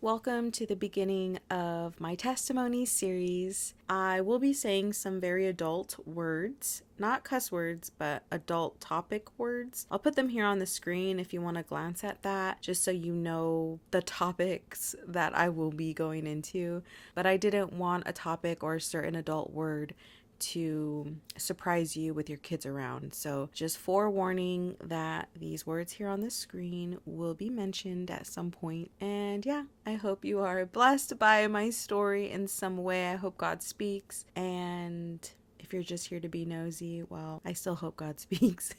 Welcome to the beginning of my testimony series. I will be saying some very adult words, not cuss words, but adult topic words. I'll put them here on the screen if you want to glance at that, just so you know the topics that I will be going into. But I didn't want a topic or a certain adult word to surprise you with your kids around. So, just forewarning that these words here on the screen will be mentioned at some point. And yeah, I hope you are blessed by my story in some way. I hope God speaks. And if you're just here to be nosy, well, I still hope God speaks.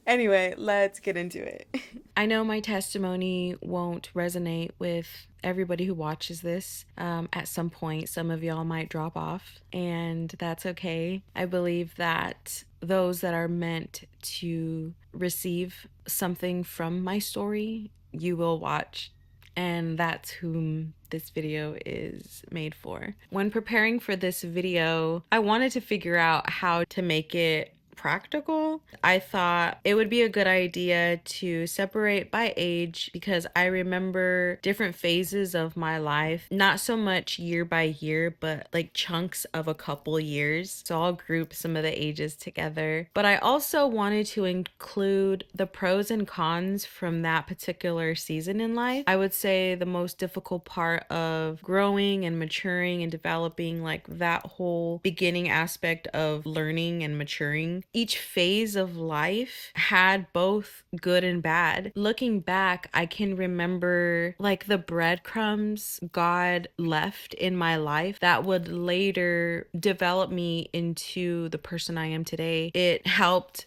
Anyway, let's get into it. I know my testimony won't resonate with everybody who watches this. At some point, some of y'all might drop off, and that's okay. I believe that those that are meant to receive something from my story, you will watch, and that's whom this video is made for. When preparing for this video, I wanted to figure out how to make it practical. I thought it would be a good idea to separate by age because I remember different phases of my life, not so much year by year, but like chunks of a couple years. So I'll group some of the ages together. But I also wanted to include the pros and cons from that particular season in life. I would say the most difficult part of growing and maturing and developing, like that whole beginning aspect of learning and maturing. Each phase of life had both good and bad. Looking back, I can remember like the breadcrumbs God left in my life that would later develop me into the person I am today. It helped,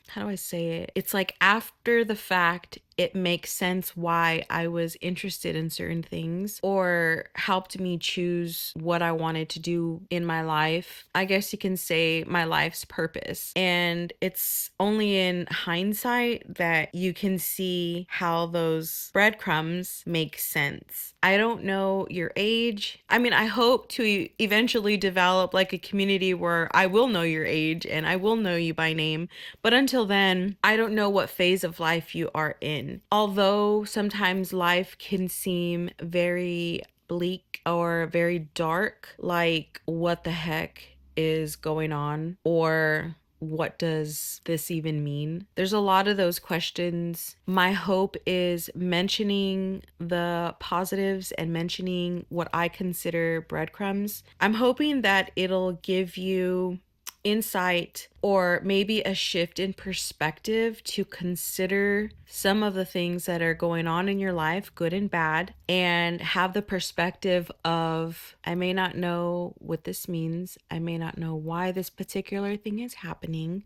how do I say it? It's like after the fact, it makes sense why I was interested in certain things or helped me choose what I wanted to do in my life. I guess you can say my life's purpose. And it's only in hindsight that you can see how those breadcrumbs make sense. I don't know your age. I mean, I hope to eventually develop like a community where I will know your age and I will know you by name. But until then, I don't know what phase of life you are in. Although sometimes life can seem very bleak or very dark, like what the heck is going on, or what does this even mean? There's a lot of those questions. My hope is mentioning the positives and mentioning what I consider breadcrumbs. I'm hoping that it'll give you insight or maybe a shift in perspective to consider some of the things that are going on in your life, good and bad, and have the perspective of, I may not know what this means, I may not know why this particular thing is happening,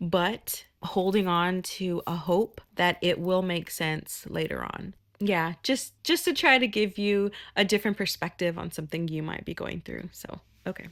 but holding on to a hope that it will make sense later on. Yeah, just to try to give you a different perspective on something you might be going through. So, okay.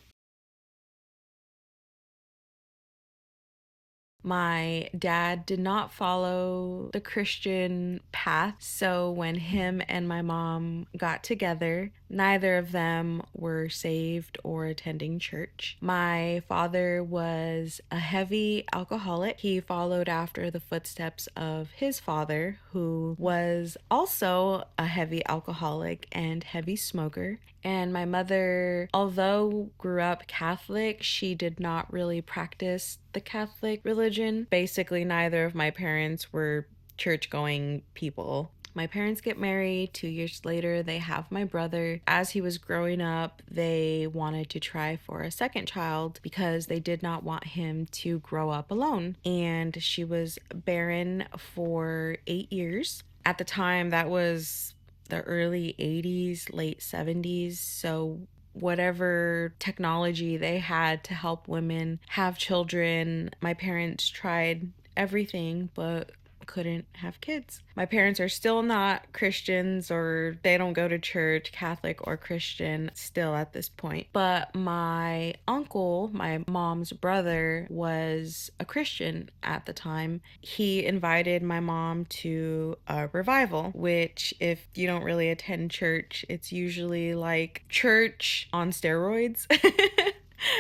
My dad did not follow the Christian path, so when him and my mom got together, neither of them were saved or attending church. My father was a heavy alcoholic. He followed after the footsteps of his father, who was also a heavy alcoholic and heavy smoker. And my mother, although grew up Catholic, she did not really practice the Catholic religion. Basically, neither of my parents were church-going people. My parents get married. 2 years later, they have my brother. As he was growing up, they wanted to try for a second child because they did not want him to grow up alone. And she was barren for 8 years. At the time, that was the early 80s, late 70s. So whatever technology they had to help women have children, my parents tried everything but couldn't have kids. My parents are still not Christians, or they don't go to church, Catholic or Christian, still at this point. But my uncle, my mom's brother, was a Christian at the time. He invited my mom to a revival, which, if you don't really attend church, it's usually like church on steroids.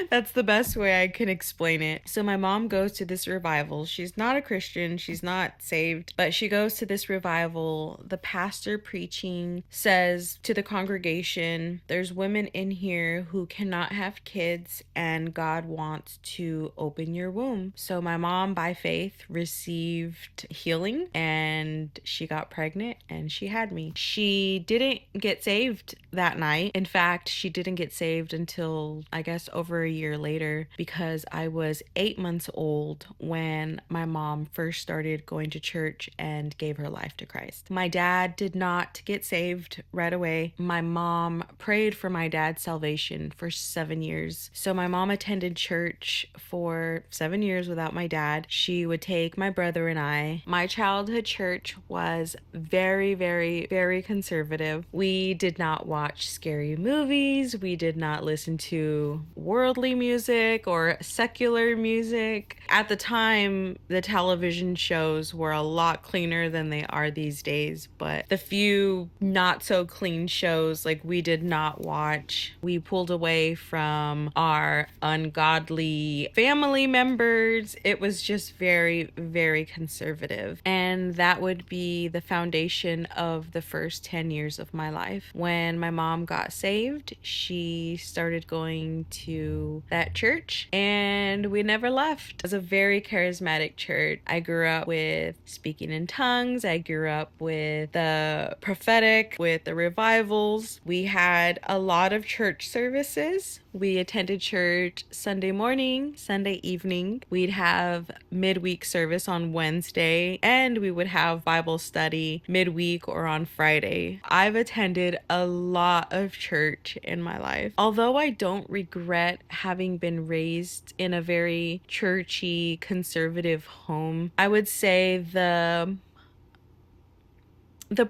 That's the best way I can explain it. So my mom goes to this revival. She's not a Christian, she's not saved, but she goes to this revival. The pastor preaching says to the congregation, there's women in here who cannot have kids and God wants to open your womb. So my mom by faith received healing and she got pregnant and she had me. She didn't get saved that night. In fact, she didn't get saved until I guess over a year later because I was 8 months old when my mom first started going to church and gave her life to Christ. My dad did not get saved right away. My mom prayed for my dad's salvation for 7 years. So my mom attended church for 7 years without my dad. She would take my brother and I. My childhood church was very, very, very conservative. We did not watch scary movies. We did not listen to worldly music or secular music. At the time, the television shows were a lot cleaner than they are these days, but the few not so clean shows like we did not watch. We pulled away from our ungodly family members. It was just very, very conservative. And that would be the foundation of the first 10 years of my life. When my mom got saved, she started going to that church and we never left. It was a very charismatic church. I grew up with speaking in tongues. I grew up with the prophetic, with the revivals. We had a lot of church services. We attended church Sunday morning, Sunday evening. We'd have midweek service on Wednesday, and we would have Bible study midweek or on Friday. I've attended a lot of church in my life. Although I don't regret having been raised in a very churchy, conservative home, I would say the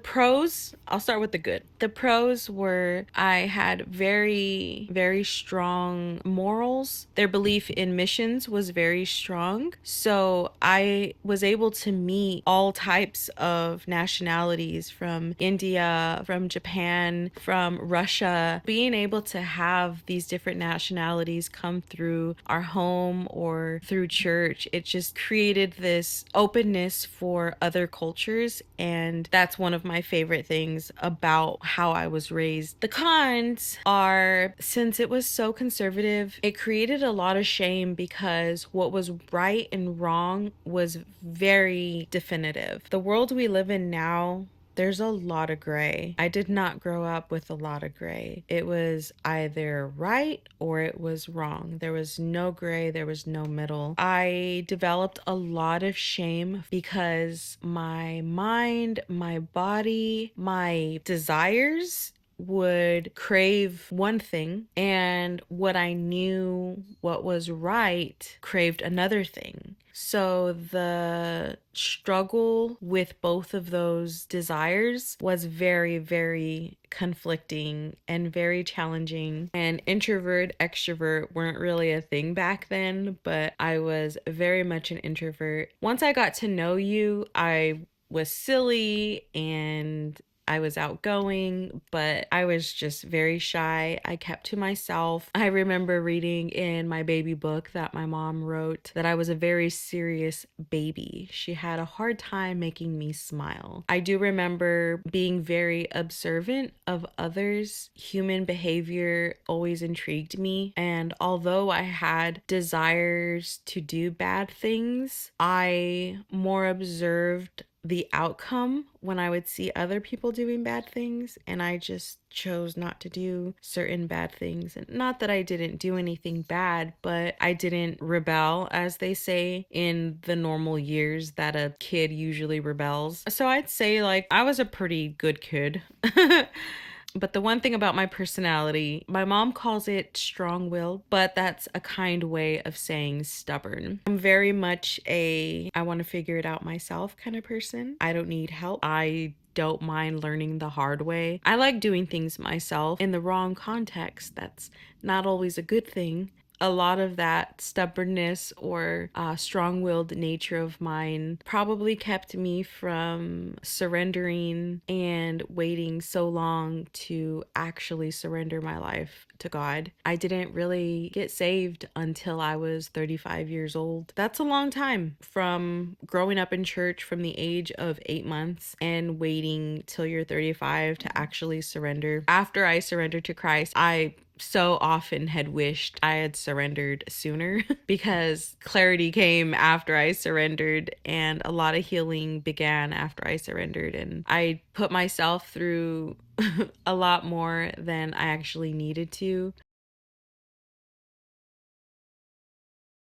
pros, I'll start with the good. The pros were I had very, very strong morals. Their belief in missions was very strong. So I was able to meet all types of nationalities from India, from Japan, from Russia. Being able to have these different nationalities come through our home or through church, it just created this openness for other cultures. And that's one of my favorite things about how I was raised. The cons are, since it was so conservative, it created a lot of shame because what was right and wrong was very definitive. The world we live in now, there's a lot of gray. I did not grow up with a lot of gray. It was either right or it was wrong. There was no gray, there was no middle. I developed a lot of shame because my mind, my body, my desires would crave one thing, and what I knew what was right craved another thing. So the struggle with both of those desires was very, very conflicting and very challenging. And introvert, extrovert weren't really a thing back then, but I was very much an introvert. Once I got to know you, I was silly and I was outgoing, but I was just very shy. I kept to myself. I remember reading in my baby book that my mom wrote that I was a very serious baby. She had a hard time making me smile. I do remember being very observant of others. Human behavior always intrigued me. And although I had desires to do bad things, I more observed the outcome when I would see other people doing bad things, and I just chose not to do certain bad things. And not that I didn't do anything bad, but I didn't rebel, as they say, in the normal years that a kid usually rebels. So I'd say like I was a pretty good kid. But the one thing about my personality, my mom calls it strong-willed, but that's a kind way of saying stubborn. I'm very much a I want to figure it out myself kind of person. I don't need help. I don't mind learning the hard way. I like doing things myself in the wrong context. That's not always a good thing. a lot of that stubbornness or strong willed nature of mine probably kept me from surrendering and waiting so long to actually surrender my life to God. I didn't really get saved until I was 35 years old. That's a long time from growing up in church from the age of 8 months and waiting till you're 35 to actually surrender. After I surrendered to Christ, I so often had wished I had surrendered sooner because clarity came after I surrendered and a lot of healing began after I surrendered, and I put myself through a lot more than I actually needed to.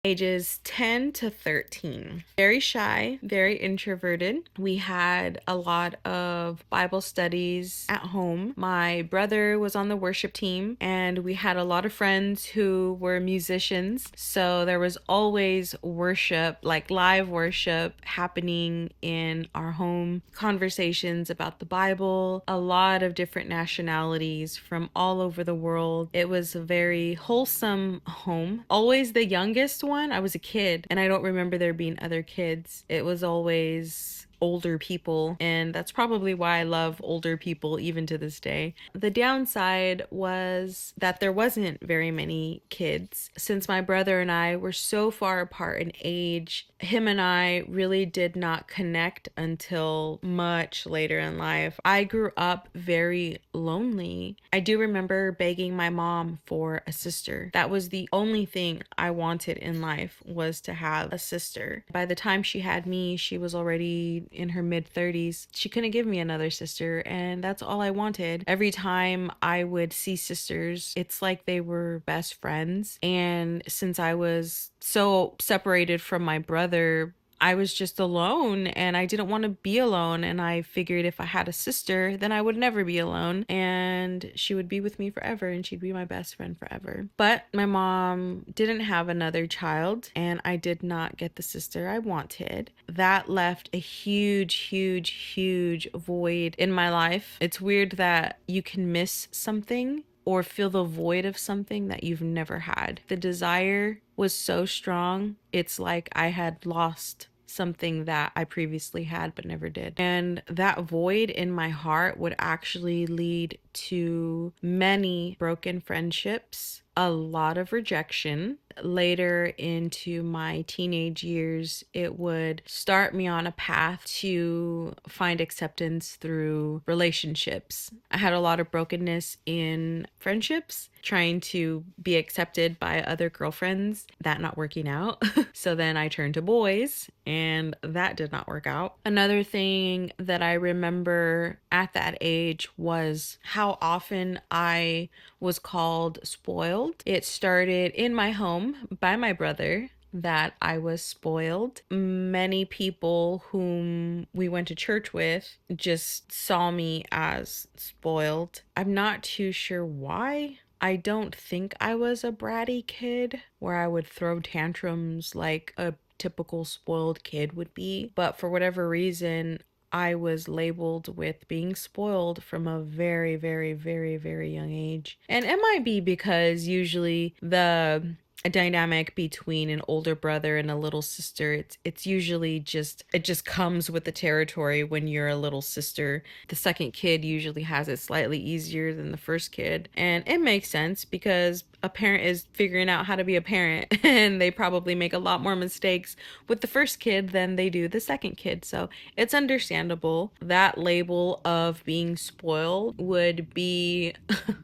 Ages 10 to 13. Very shy, very introverted. We had a lot of Bible studies at home. My brother was on the worship team, and we had a lot of friends who were musicians. So there was always worship, like live worship, happening in our home, conversations about the Bible, a lot of different nationalities from all over the world. It was a very wholesome home. Always the youngest one. I was a kid, and I don't remember there being other kids. It was always older people, and that's probably why I love older people even to this day. The downside was that there wasn't very many kids. Since my brother and I were so far apart in age, him and I really did not connect until much later in life. I grew up very lonely. I do remember begging my mom for a sister. That was the only thing I wanted in life, was to have a sister. By the time she had me, she was already in her mid 30s. She couldn't give me another sister, and that's all I wanted. Every time I would see sisters, it's like they were best friends. And since I was so separated from my brother, I was just alone and I didn't want to be alone. And I figured if I had a sister, then I would never be alone and she would be with me forever and she'd be my best friend forever. But my mom didn't have another child and I did not get the sister I wanted. That left a huge, huge, huge void in my life. It's weird that you can miss something or feel the void of something that you've never had. The desire was so strong, it's like I had lost something that I previously had but never did. And that void in my heart would actually lead to many broken friendships, a lot of rejection. Later into my teenage years, it would start me on a path to find acceptance through relationships. I had a lot of brokenness in friendships, trying to be accepted by other girlfriends, that not working out. So then I turned to boys, and that did not work out. Another thing that I remember at that age was how often I was called spoiled. It started in my home by my brother, that I was spoiled. Many people whom we went to church with just saw me as spoiled. I'm not too sure why. I don't think I was a bratty kid where I would throw tantrums like a typical spoiled kid would be, but for whatever reason, I was labeled with being spoiled from a very, very, very, very young age. And it might be because usually the a dynamic between an older brother and a little sister, it's usually just, it just comes with the territory. When you're a little sister, the second kid usually has it slightly easier than the first kid, and it makes sense because a parent is figuring out how to be a parent and they probably make a lot more mistakes with the first kid than they do the second kid. So it's understandable. That label of being spoiled would be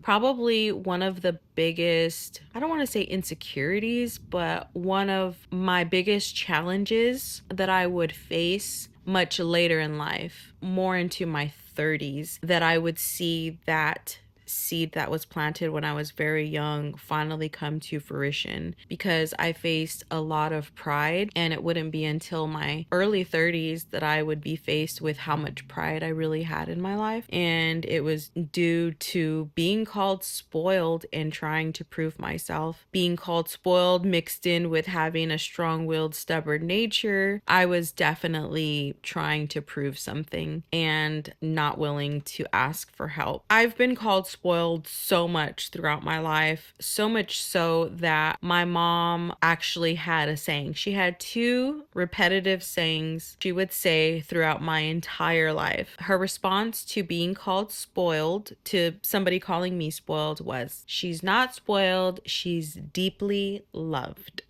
probably one of the biggest, I don't want to say insecurities, but one of my biggest challenges that I would face much later in life, more into my 30s, that I would see that seed that was planted when I was very young finally come to fruition, because I faced a lot of pride, and it wouldn't be until my early 30s that I would be faced with how much pride I really had in my life. And it was due to being called spoiled and trying to prove myself. Being called spoiled mixed in with having a strong-willed, stubborn nature, I was definitely trying to prove something and not willing to ask for help. I've been called spoiled so much throughout my life, so much so that my mom actually had a saying. She had two repetitive sayings she would say throughout my entire life. Her response to being called spoiled, to somebody calling me spoiled, was, "She's not spoiled, she's deeply loved."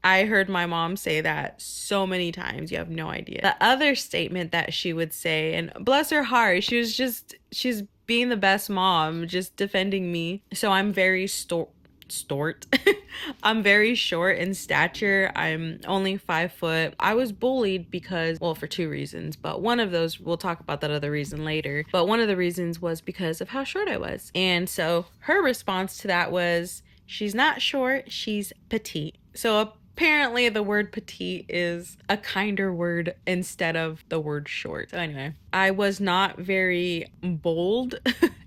I heard my mom say that so many times, you have no idea. The other statement that she would say, and bless her heart, she's being the best mom, just defending me. So I'm very stort. I'm very short in stature. I'm only 5 foot. I was bullied because, well, for two reasons, but one of those, we'll talk about that other reason later. But one of the reasons was because of how short I was. And so her response to that was, "She's not short, she's petite." So apparently the word petite is a kinder word instead of the word short. So anyway, I was not very bold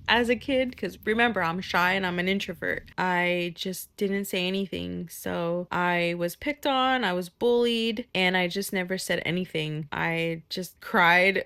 as a kid because remember, I'm shy and I'm an introvert. I just didn't say anything. So I was picked on, I was bullied, and I just never said anything. I just cried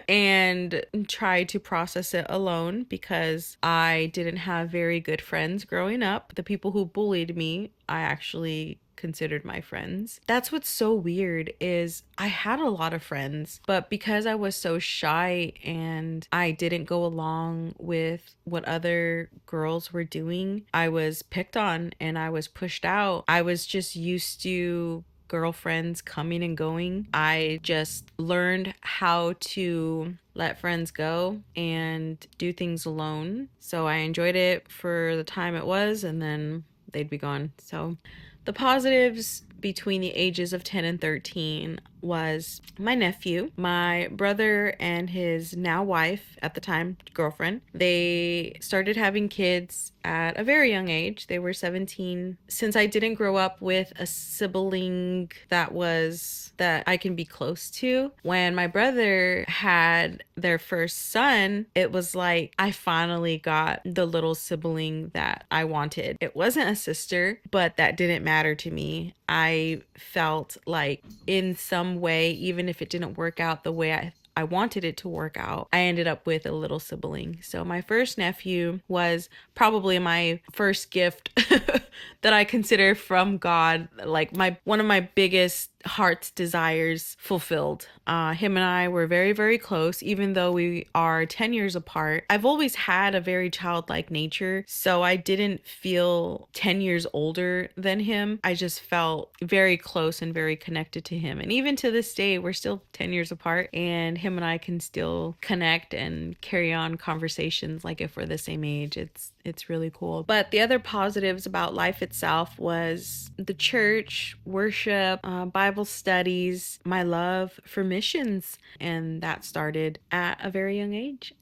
and tried to process it alone because I didn't have very good friends growing up. The people who bullied me, I actually considered my friends. That's what's so weird is I had a lot of friends, but because I was so shy and I didn't go along with what other girls were doing, I was picked on and I was pushed out. I was just used to girlfriends coming and going. I just learned how to let friends go and do things alone. So I enjoyed it for the time it was, and then they'd be gone. So the positives between the ages of 10 and 13 was my nephew, my brother and his now wife, at the time girlfriend. They started having kids at a very young age. They were 17. Since I didn't grow up with a sibling that I can be close to, when my brother had their first son, it was like I finally got the little sibling that I wanted. It wasn't a sister, but that didn't matter to me. I felt like in some way, even if it didn't work out the way I wanted it to work out, I ended up with a little sibling. So my first nephew was probably my first gift that I consider from God, like one of my biggest heart's desires fulfilled. Him and I were very, very close, even though we are 10 years apart. I've always had a very childlike nature, so I didn't feel 10 years older than him. I just felt very close and very connected to him. And even to this day, we're still 10 years apart, and him and I can still connect and carry on conversations like if we're the same age. It's really cool. But the other positives about life itself was the church, worship, Bible studies, my love for missions, and that started at a very young age.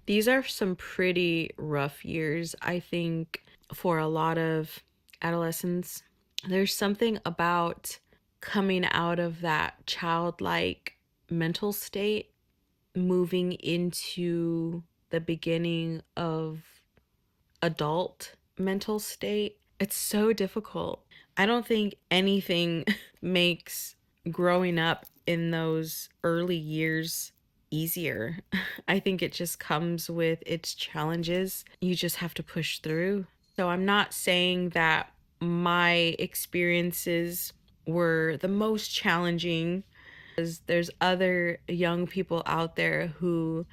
These are some pretty rough years, I think, for a lot of adolescents. There's something about coming out of that childlike mental state, moving into the beginning of adult mental state. It's so difficult. I don't think anything makes growing up in those early years easier. I think it just comes with its challenges. You just have to push through. So I'm not saying that my experiences were the most challenging, because there's other young people out there who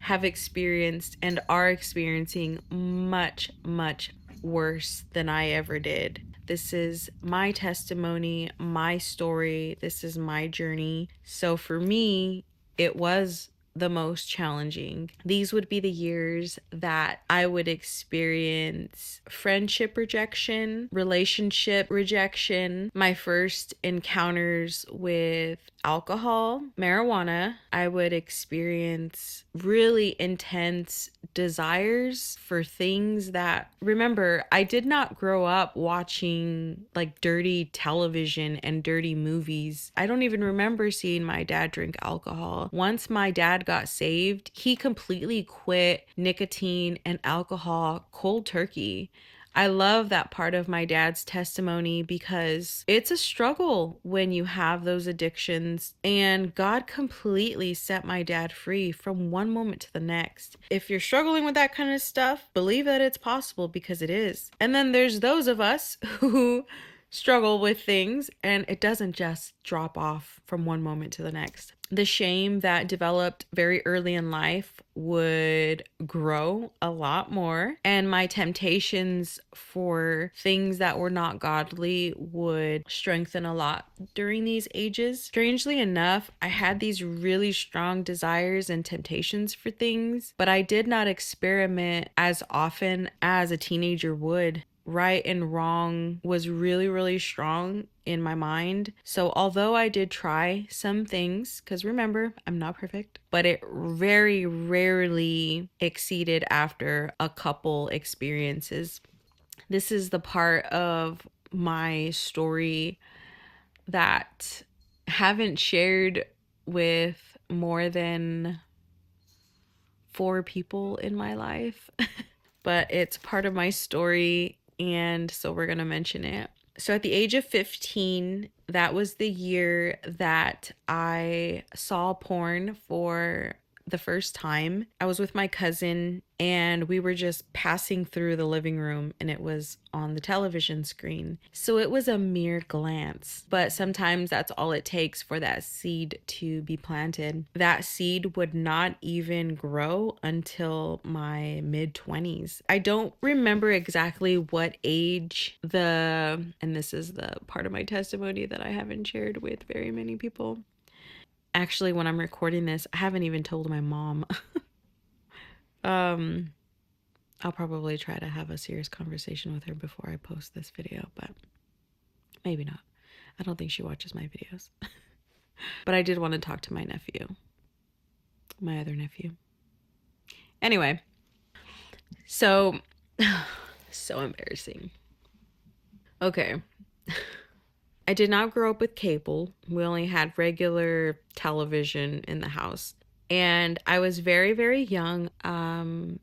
have experienced and are experiencing much, much worse than I ever did. This is my testimony, my story. This is my journey. So for me, it was the most challenging. These would be the years that I would experience friendship rejection, relationship rejection, my first encounters with alcohol, marijuana. I would experience really intense desires for things that, remember, I did not grow up watching like dirty television and dirty movies. I don't even remember seeing my dad drink alcohol. Once my dad got saved, he completely quit nicotine and alcohol cold turkey. I love that part of my dad's testimony because it's a struggle when you have those addictions, and God completely set my dad free from one moment to the next. If you're struggling with that kind of stuff, believe that it's possible, because it is. And then there's those of us who struggle with things and it doesn't just drop off from one moment to the next. The shame that developed very early in life would grow a lot more, and my temptations for things that were not godly would strengthen a lot during these ages. Strangely enough, I had these really strong desires and temptations for things, but I did not experiment as often as a teenager would. Right and wrong was really, really strong in my mind. So although I did try some things, because remember, I'm not perfect, but it very rarely exceeded after a couple experiences. This is the part of my story that I haven't shared with more than 4 people in my life, but it's part of my story, and so we're going to mention it. So at the age of 15, that was the year that I saw porn for the first time. I was with my cousin and we were just passing through the living room and it was on the television screen. So it was a mere glance, but sometimes that's all it takes for that seed to be planted. That seed would not even grow until my mid-20s. I don't remember exactly what age and this is the part of my testimony that I haven't shared with very many people. Actually, when I'm recording this, I haven't even told my mom. I'll probably try to have a serious conversation with her before I post this video, but maybe not. I don't think she watches my videos. But I did want to talk to my nephew. My other nephew. Anyway. So embarrassing. Okay. I did not grow up with cable. We only had regular television in the house. And I was very, very young,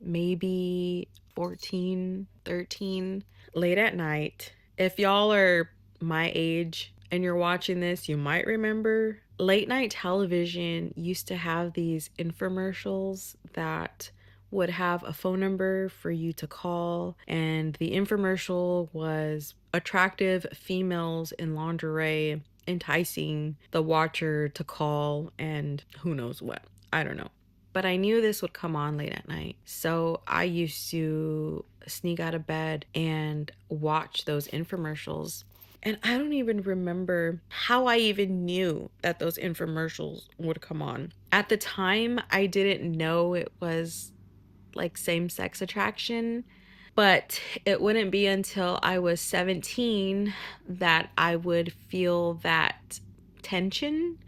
maybe 14, 13, late at night. If y'all are my age and you're watching this, you might remember late night television used to have these infomercials that would have a phone number for you to call, and the infomercial was attractive females in lingerie enticing the watcher to call and who knows what. I don't know. But I knew this would come on late at night. So I used to sneak out of bed and watch those infomercials. And I don't even remember how I even knew that those infomercials would come on. At the time, I didn't know it was like same-sex attraction. But it wouldn't be until I was 17 that I would feel that tension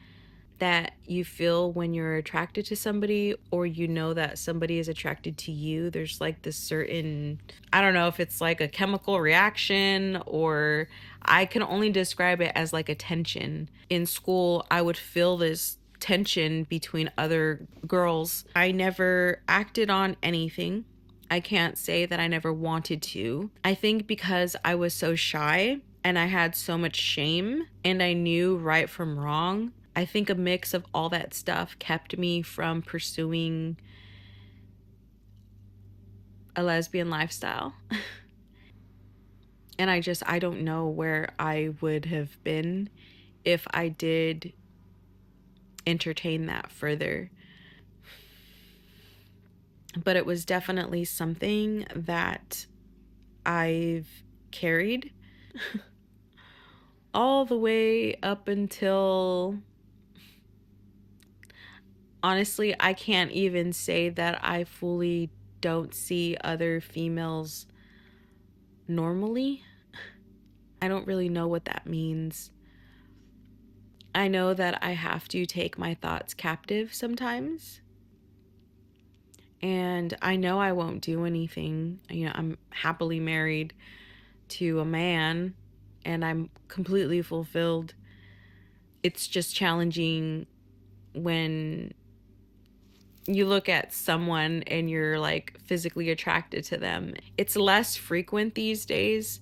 that you feel when you're attracted to somebody, or you know that somebody is attracted to you. There's like this certain, I don't know if it's like a chemical reaction, or I can only describe it as like a tension. In school, I would feel this tension between other girls. I never acted on anything. I can't say that I never wanted to. I think because I was so shy and I had so much shame and I knew right from wrong, I think a mix of all that stuff kept me from pursuing a lesbian lifestyle. And I don't know where I would have been if I did entertain that further. But it was definitely something that I've carried all the way up until, honestly, I can't even say that I fully don't see other females normally. I don't really know what that means. I know that I have to take my thoughts captive sometimes. And I know I won't do anything. You know, I'm happily married to a man and I'm completely fulfilled. It's just challenging when you look at someone and you're like physically attracted to them. It's less frequent these days,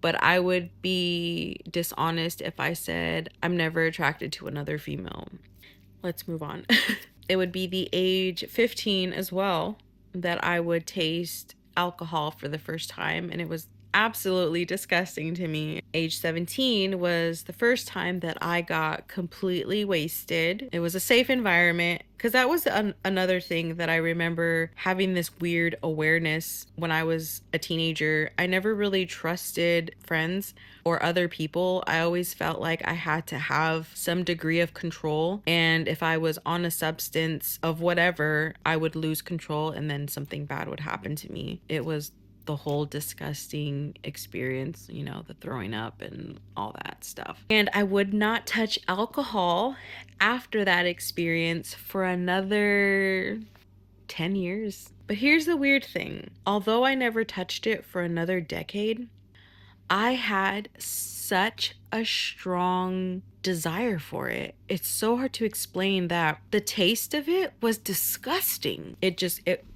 but I would be dishonest if I said I'm never attracted to another female. Let's move on. It would be the age 15 as well that I would taste alcohol for the first time, and it was absolutely disgusting to me. Age 17 was the first time that I got completely wasted. It was a safe environment because that was another thing that I remember having this weird awareness when I was a teenager. I never really trusted friends or other people. I always felt like I had to have some degree of control, and if I was on a substance of whatever, I would lose control and then something bad would happen to me. It was the whole disgusting experience, you know, the throwing up and all that stuff. And I would not touch alcohol after that experience for another 10 years. But here's the weird thing. Although I never touched it for another decade, I had such a strong desire for it. It's so hard to explain that the taste of it was disgusting. It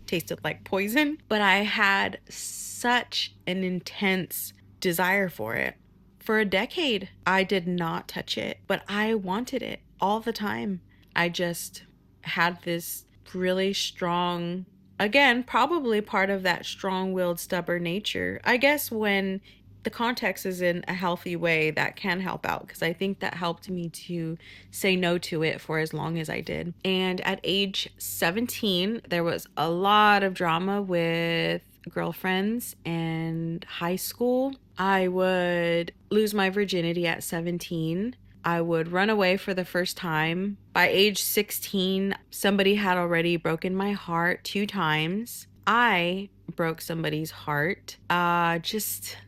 tasted like poison, but I had such an intense desire for it. For a decade, I did not touch it, but I wanted it all the time. I just had this really strong, again, probably part of that strong-willed, stubborn nature. I guess when the context is in a healthy way, that can help out, because I think that helped me to say no to it for as long as I did. And at age 17, there was a lot of drama with girlfriends and high school. I would lose my virginity at 17. I would run away for the first time. By age 16, somebody had already broken my heart 2 times. I broke somebody's heart. Just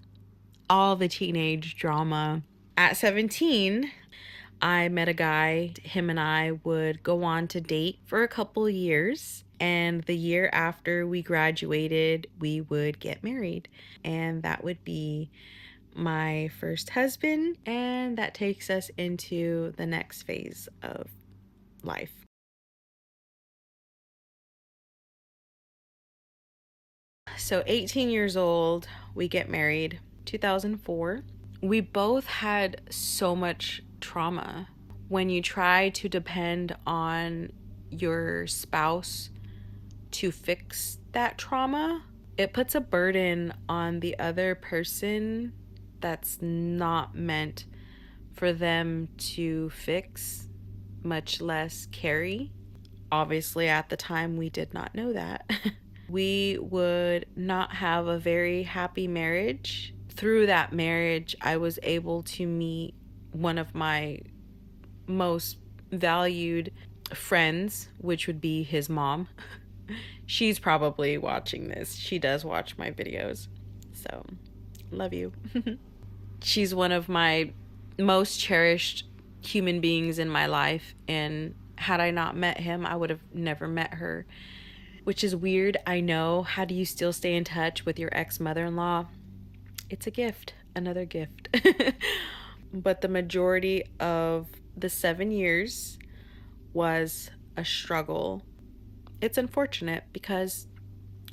all the teenage drama. At 17, I met a guy. Him and I would go on to date for a couple years. And the year after we graduated, we would get married. And that would be my first husband. And that takes us into the next phase of life. So 18 years old, we get married. 2004. We both had so much trauma. When you try to depend on your spouse to fix that trauma, it puts a burden on the other person that's not meant for them to fix, much less carry. Obviously, at the time, we did not know that. We would not have a very happy marriage. Through that marriage, I was able to meet one of my most valued friends, which would be his mom. She's probably watching this. She does watch my videos. So, love you. She's one of my most cherished human beings in my life, and had I not met him, I would have never met her. Which is weird, I know. How do you still stay in touch with your ex-mother-in-law? It's a gift, another gift. But the majority of the 7 years was a struggle. It's unfortunate because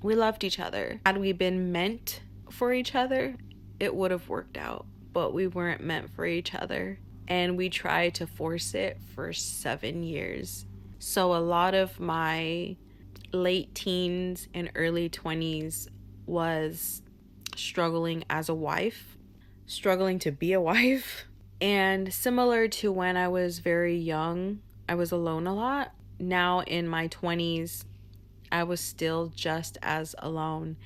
we loved each other. Had we been meant for each other, it would have worked out, but we weren't meant for each other. And we tried to force it for 7 years. So a lot of my late teens and early 20s was struggling as a wife, struggling to be a wife. And similar to when I was very young, I was alone a lot. Now in my 20s, I was still just as alone.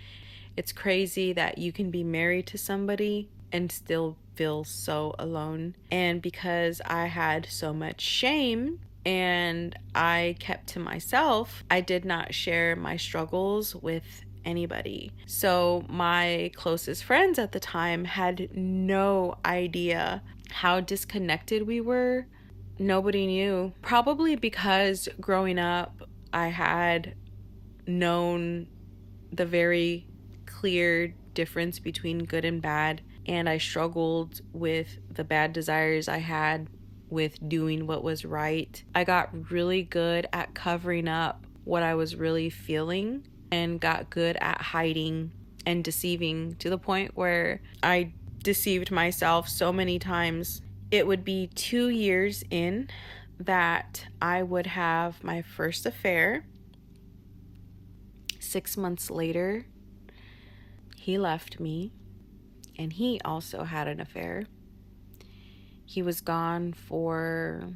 It's crazy that you can be married to somebody and still feel so alone. And because I had so much shame and I kept to myself, I did not share my struggles with anybody. So my closest friends at the time had no idea how disconnected we were. Nobody knew. Probably because growing up, I had known the very clear difference between good and bad, and I struggled with the bad desires I had with doing what was right. I got really good at covering up what I was really feeling and got good at hiding and deceiving to the point where I deceived myself so many times. It would be 2 years in that I would have my first affair. 6 months later, he left me, and he also had an affair. He was gone for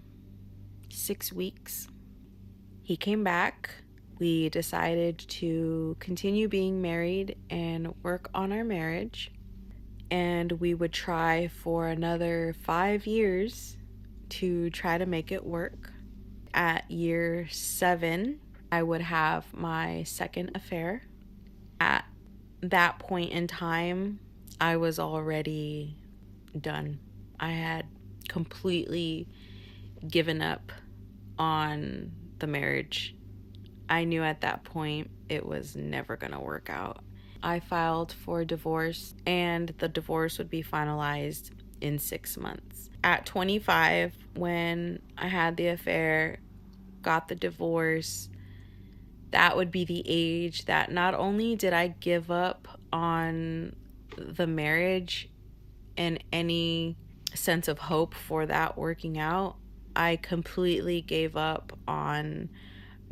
6 weeks. He came back. We decided to continue being married and work on our marriage. And we would try for another 5 years to try to make it work. At year 7, I would have my second affair. At that point in time, I was already done. I had completely given up on the marriage. I knew at that point it was never going to work out. I filed for divorce, and the divorce would be finalized in 6 months. At 25, when I had the affair, got the divorce, that would be the age that not only did I give up on the marriage and any sense of hope for that working out, I completely gave up on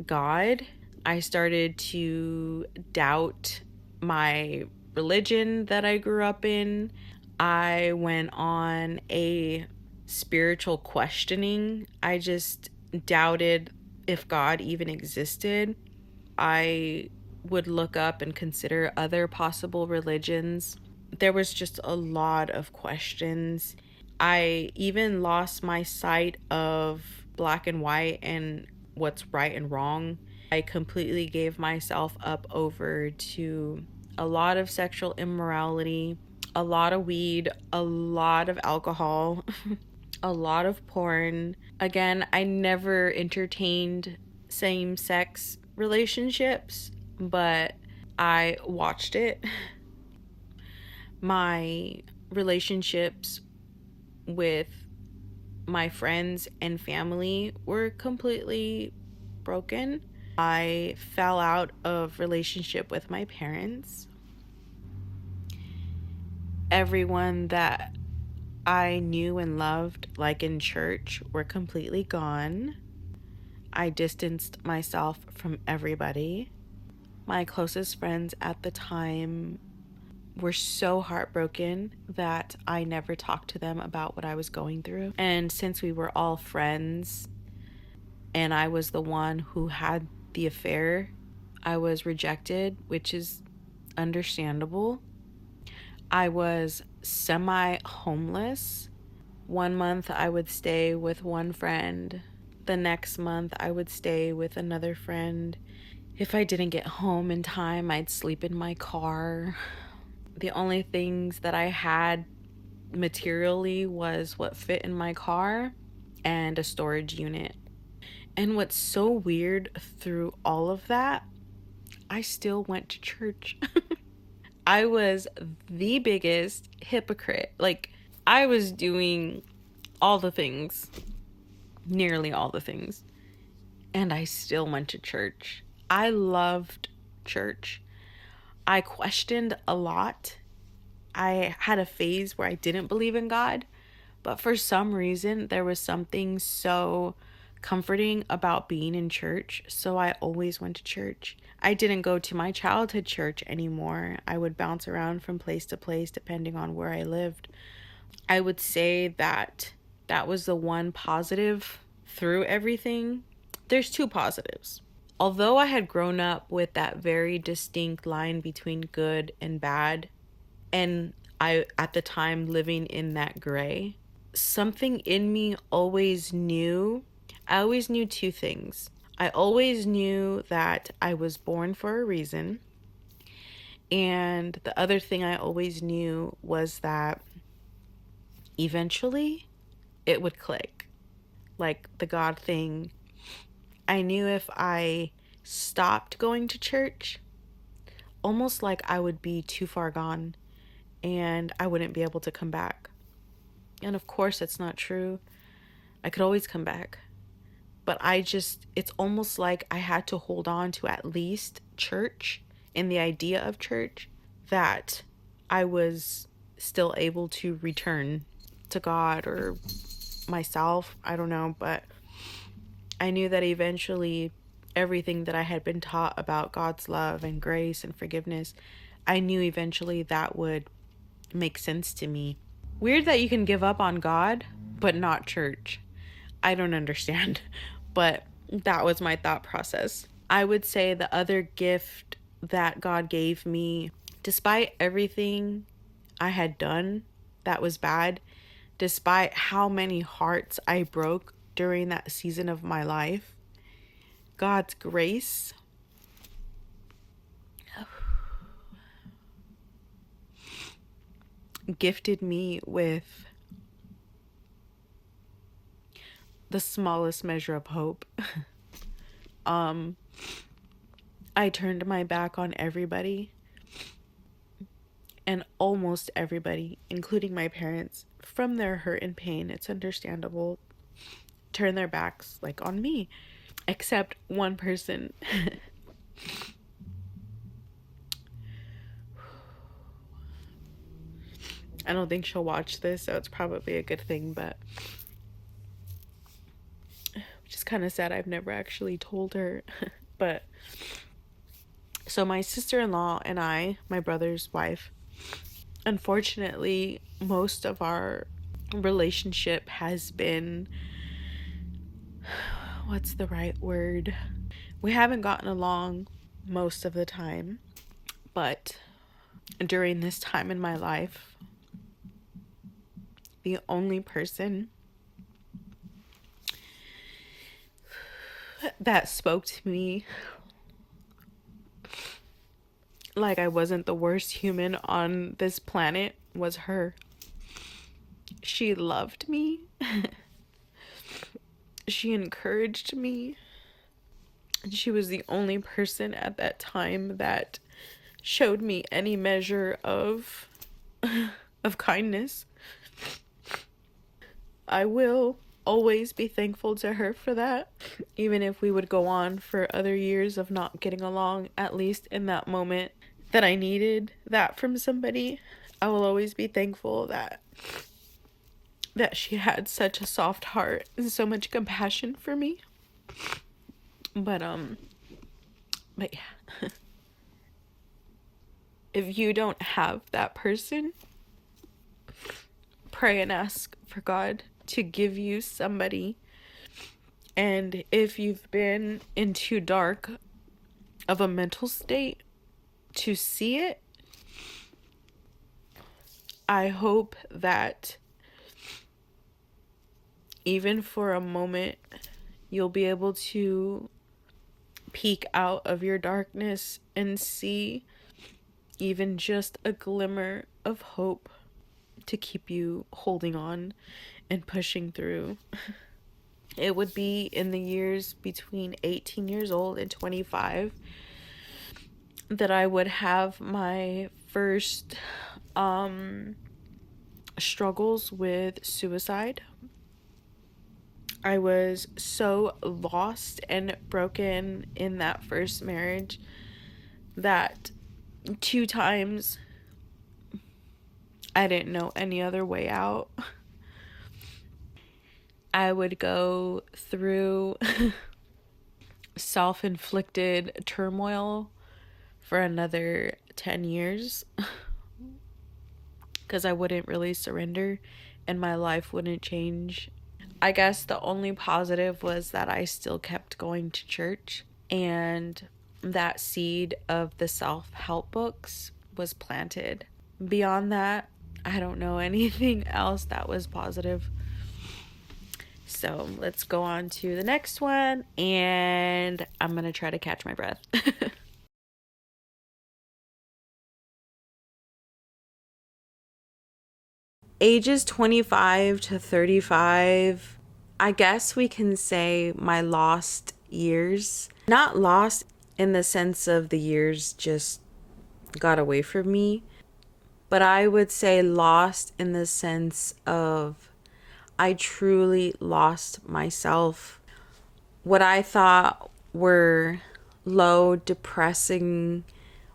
God. I started to doubt my religion that I grew up in. I went on a spiritual questioning. I just doubted if God even existed. I would look up and consider other possible religions. There was just a lot of questions. I even lost my sight of black and white and what's right and wrong. I completely gave myself up over to a lot of sexual immorality, a lot of weed, a lot of alcohol, a lot of porn. Again, I never entertained same-sex relationships, but I watched it. My relationships with my friends and family were completely broken. I fell out of relationship with my parents. Everyone that I knew and loved, like in church, were completely gone. I distanced myself from everybody. My closest friends at the time were so heartbroken that I never talked to them about what I was going through. And since we were all friends and I was the one who had the affair, I was rejected, which is understandable. I was semi-homeless. 1 month I would stay with one friend. The next month I would stay with another friend. If I didn't get home in time, I'd sleep in my car. The only things that I had materially was what fit in my car and a storage unit. And what's so weird through all of that, I still went to church. I was the biggest hypocrite. Like, I was doing all the things, nearly all the things, and I still went to church. I loved church. I questioned a lot. I had a phase where I didn't believe in God, but for some reason, there was something so comforting about being in church, so I always went to church. I didn't go to my childhood church anymore. I would bounce around from place to place depending on where I lived. I would say that that was the one positive through everything. There's two positives. Although I had grown up with that very distinct line between good and bad, and I, at the time, living in that gray, something in me always knew. I always knew two things. I always knew that I was born for a reason. And the other thing I always knew was that eventually it would click. Like the God thing. I knew if I stopped going to church, almost like I would be too far gone and I wouldn't be able to come back. And of course, that's not true. I could always come back. But it's almost like I had to hold on to at least church and the idea of church, that I was still able to return to God or myself. I don't know, but I knew that eventually everything that I had been taught about God's love and grace and forgiveness, I knew eventually that would make sense to me. Weird that you can give up on God, but not church. I don't understand, but that was my thought process. I would say the other gift that God gave me, despite everything I had done that was bad, despite how many hearts I broke during that season of my life, God's grace gifted me with the smallest measure of hope. I turned my back on everybody, and almost everybody, including my parents, from their hurt and pain. It's understandable. Turn their backs like on me, except one person. I don't think she'll watch this, so it's probably a good thing, but which is kind of sad. I've never actually told her. But so my sister-in-law and I, my brother's wife, unfortunately, most of our relationship has been, what's the right word? We haven't gotten along most of the time, but during this time in my life, the only person that spoke to me like I wasn't the worst human on this planet was her. She loved me. She encouraged me. And she was the only person at that time that showed me any measure of kindness. I will always be thankful to her for that. Even if we would go on for other years of not getting along, at least in that moment that I needed that from somebody, I will always be thankful that she had such a soft heart and so much compassion for me. But yeah. If you don't have that person, pray and ask for God to give you somebody. And if you've been in too dark of a mental state to see it, I hope that even for a moment, you'll be able to peek out of your darkness and see even just a glimmer of hope to keep you holding on and pushing through. It would be in the years between 18 years old and 25 that I would have my first struggles with suicide. I was so lost and broken in that first marriage that 2 times I didn't know any other way out. I would go through self-inflicted turmoil for another 10 years because I wouldn't really surrender and my life wouldn't change. I guess the only positive was that I still kept going to church, and that seed of the self-help books was planted. Beyond that, I don't know anything else that was positive. So let's go on to the next one, and I'm gonna try to catch my breath. Ages 25 to 35, I guess we can say my lost years. Not lost in the sense of the years just got away from me, but I would say lost in the sense of I truly lost myself. what I thought were low, depressing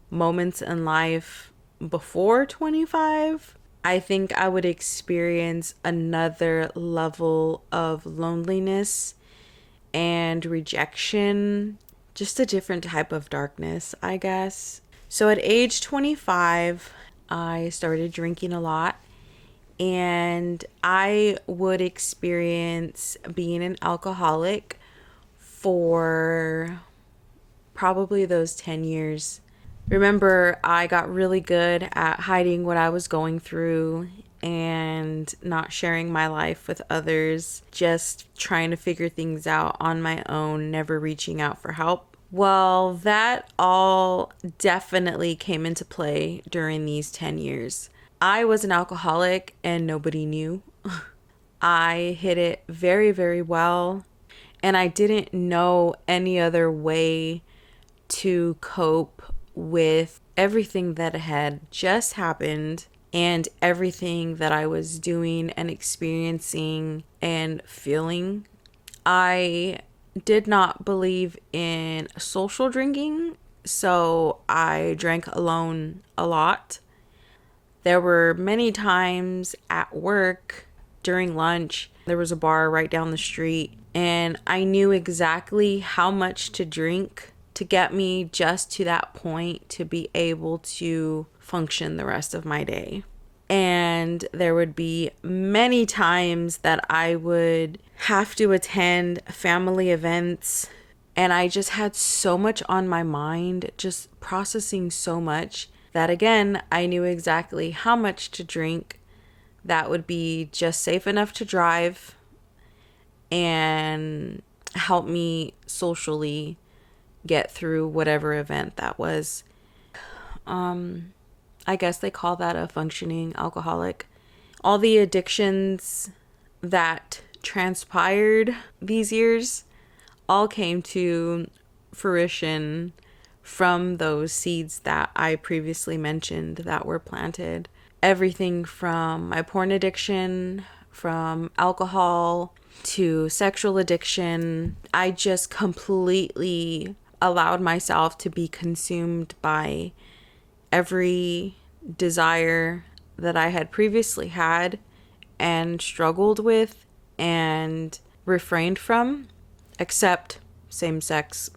moments in life before 25, I think I would experience another level of loneliness and rejection, just a different type of darkness, I guess. So at age 25, I started drinking a lot, and I would experience being an alcoholic for probably those 10 years. Remember, I got really good at hiding what I was going through and not sharing my life with others, just trying to figure things out on my own, never reaching out for help. Well, that all definitely came into play during these 10 years. I was an alcoholic and nobody knew. I hid it very, very well, and I didn't know any other way to cope with everything that had just happened and everything that I was doing and experiencing and feeling. I did not believe in social drinking, so I drank alone a lot. There were many times at work during lunch, there was a bar right down the street, and I knew exactly how much to drink to get me just to that point to be able to function the rest of my day. And there would be many times that I would have to attend family events, and I just had so much on my mind, just processing so much, that again, I knew exactly how much to drink that would be just safe enough to drive and help me socially get through whatever event that was. I guess they call that a functioning alcoholic. All the addictions that transpired these years all came to fruition from those seeds that I previously mentioned that were planted. Everything from my porn addiction, from alcohol to sexual addiction. I just completely allowed myself to be consumed by every desire that I had previously had and struggled with and refrained from, except same sex.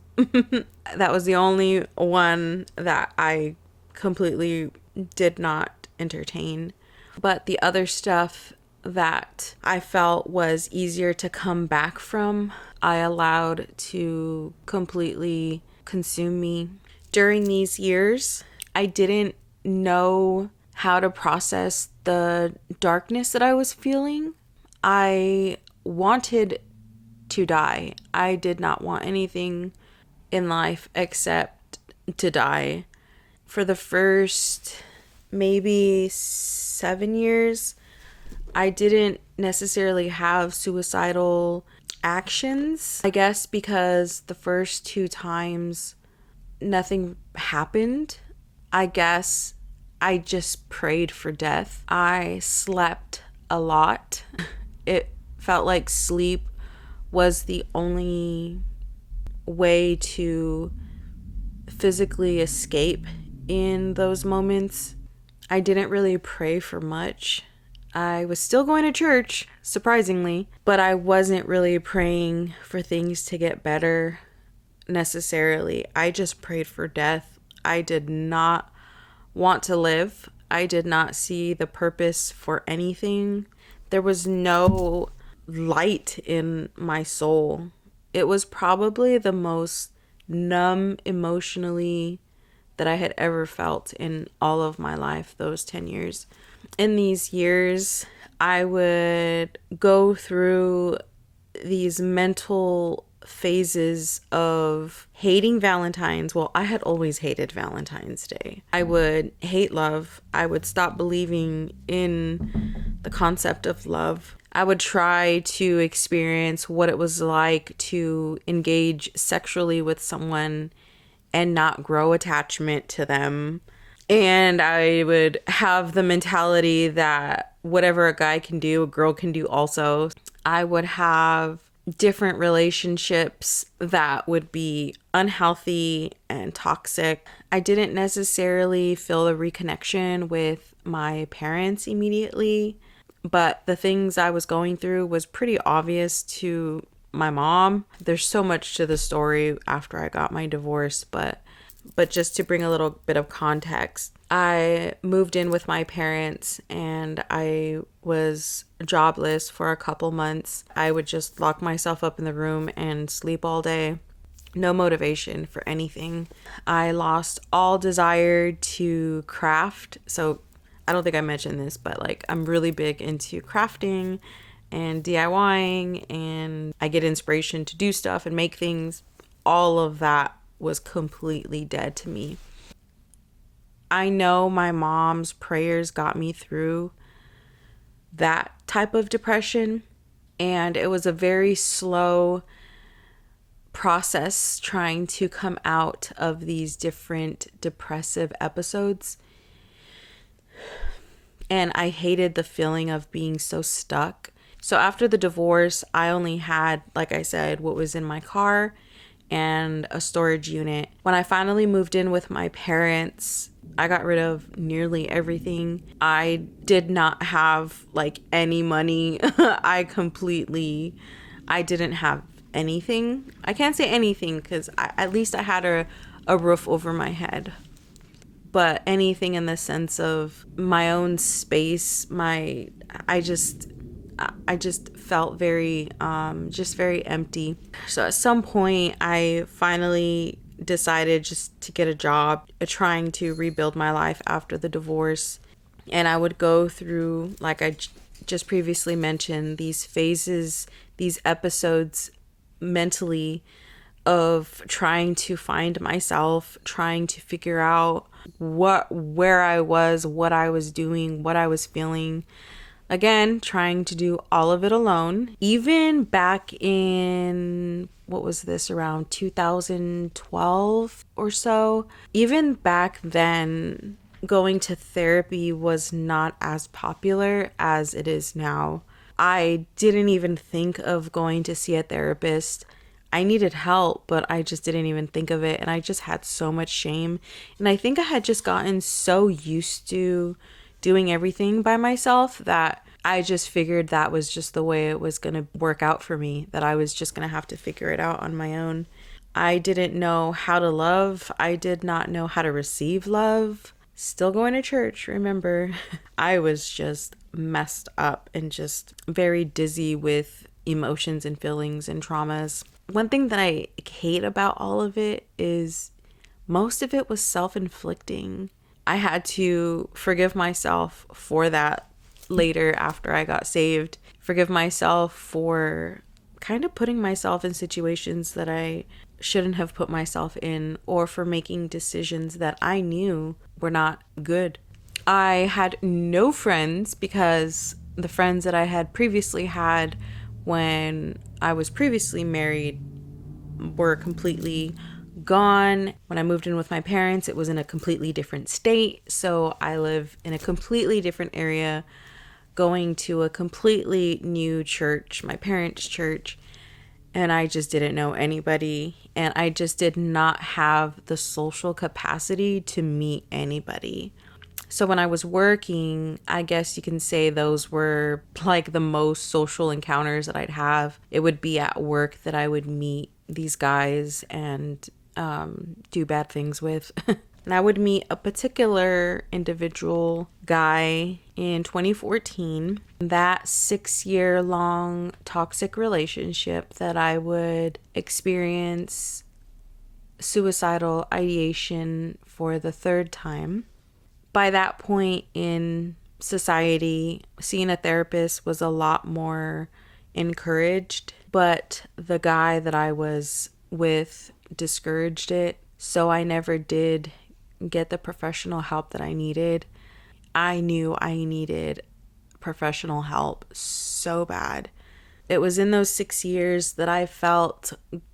That was the only one that I completely did not entertain. But the other stuff that I felt was easier to come back from, I allowed to completely consume me. During these years, I didn't know how to process the darkness that I was feeling. I wanted to die. I did not want anything in life except to die. For the first maybe 7 years, I didn't necessarily have suicidal actions. I guess because the first 2 times nothing happened. I guess I just prayed for death. I slept a lot. It felt like sleep was the only way to physically escape in those moments. I didn't really pray for much. I was still going to church, surprisingly, but I wasn't really praying for things to get better necessarily. I just prayed for death. I did not want to live. I did not see the purpose for anything. There was no light in my soul. It was probably the most numb emotionally that I had ever felt in all of my life, those 10 years. In these years, I would go through these mental phases of hating Valentine's. Well, I had always hated Valentine's Day. I would hate love. I would stop believing in the concept of love. I would try to experience what it was like to engage sexually with someone and not grow attachment to them. And I would have the mentality that whatever a guy can do, a girl can do also. I would have different relationships that would be unhealthy and toxic. I didn't necessarily feel a reconnection with my parents immediately, but the things I was going through was pretty obvious to my mom. There's so much to the story after I got my divorce, but just to bring a little bit of context, I moved in with my parents and I was jobless for a couple months. I would just lock myself up in the room and sleep all day. No motivation for anything. I lost all desire to craft. So I don't think I mentioned this, but like I'm really big into crafting and DIYing, and I get inspiration to do stuff and make things. All of that was completely dead to me. I know my mom's prayers got me through that type of depression, and it was a very slow process trying to come out of these different depressive episodes. And I hated the feeling of being so stuck. So after the divorce, I only had, like I said, what was in my car and a storage unit. When I finally moved in with my parents, I got rid of nearly everything. I did not have like any money. I didn't have anything. I can't say anything because at least I had a roof over my head. But anything in the sense of my own space, I just felt very empty. So at some point I finally decided just to get a job, trying to rebuild my life after the divorce. And I would go through, like I just previously mentioned, these phases, these episodes mentally of trying to find myself, trying to figure out where I was, what I was doing, what I was feeling. Again, trying to do all of it alone. Even back in, what was this, around 2012 or so, even back then, going to therapy was not as popular as it is now. I didn't even think of going to see a therapist. I needed help, but I just didn't even think of it. And I just had so much shame. And I think I had just gotten so used to doing everything by myself that I just figured that was just the way it was going to work out for me, that I was just going to have to figure it out on my own. I didn't know how to love. I did not know how to receive love. Still going to church, remember. I was just messed up and just very dizzy with emotions and feelings and traumas. One thing that I hate about all of it is most of it was self-inflicting. I had to forgive myself for that later after I got saved. Forgive myself for kind of putting myself in situations that I shouldn't have put myself in, or for making decisions that I knew were not good. I had no friends because the friends that I had previously had when I was previously married were completely gone. When I moved in with my parents, it was in a completely different state. So I live in a completely different area, going to a completely new church, my parents' church, and I just didn't know anybody. And I just did not have the social capacity to meet anybody. So when I was working, I guess you can say those were like the most social encounters that I'd have. It would be at work that I would meet these guys and do bad things with. And I would meet a particular individual guy in 2014. That 6-year-long toxic relationship that I would experience suicidal ideation for the third time. By that point in society, seeing a therapist was a lot more encouraged, but the guy that I was with discouraged it, so I never did get the professional help that I needed. I knew I needed professional help so bad. It was in those 6 years that I felt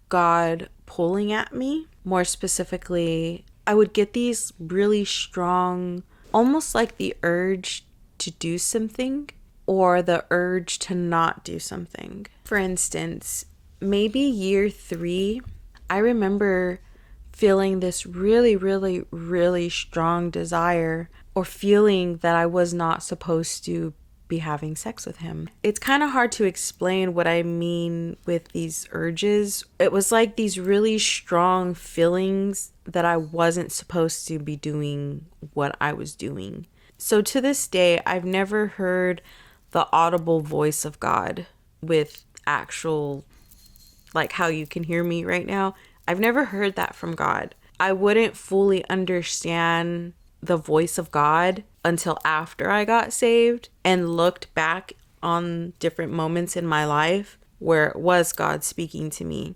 God pulling at me. More specifically, I would get these really strong, almost like the urge to do something or the urge to not do something. For instance, maybe year 3, I remember feeling this really, really, really strong desire or feeling that I was not supposed to be having sex with him. It's kind of hard to explain what I mean with these urges. It was like these really strong feelings that I wasn't supposed to be doing what I was doing. So to this day, I've never heard the audible voice of God with actual, like how you can hear me right now. I've never heard that from God. I wouldn't fully understand the voice of God until after I got saved and looked back on different moments in my life where it was God speaking to me.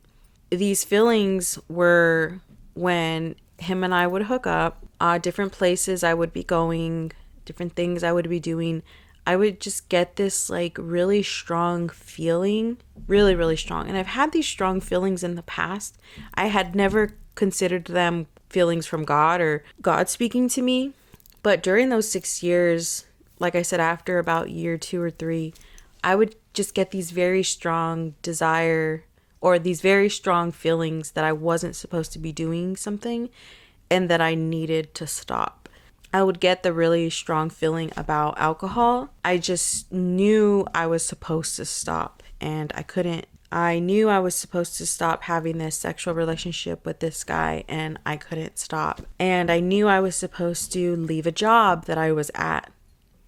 These feelings were when him and I would hook up, different places I would be going, different things I would be doing. I would just get this like really strong feeling, really, really strong. And I've had these strong feelings in the past. I had never considered them feelings from God or God speaking to me. But during those 6 years, like I said, after about year 2 or 3, I would just get these very strong desire or these very strong feelings that I wasn't supposed to be doing something and that I needed to stop. I would get the really strong feeling about alcohol. I just knew I was supposed to stop and I couldn't. I knew I was supposed to stop having this sexual relationship with this guy and I couldn't stop. And I knew I was supposed to leave a job that I was at.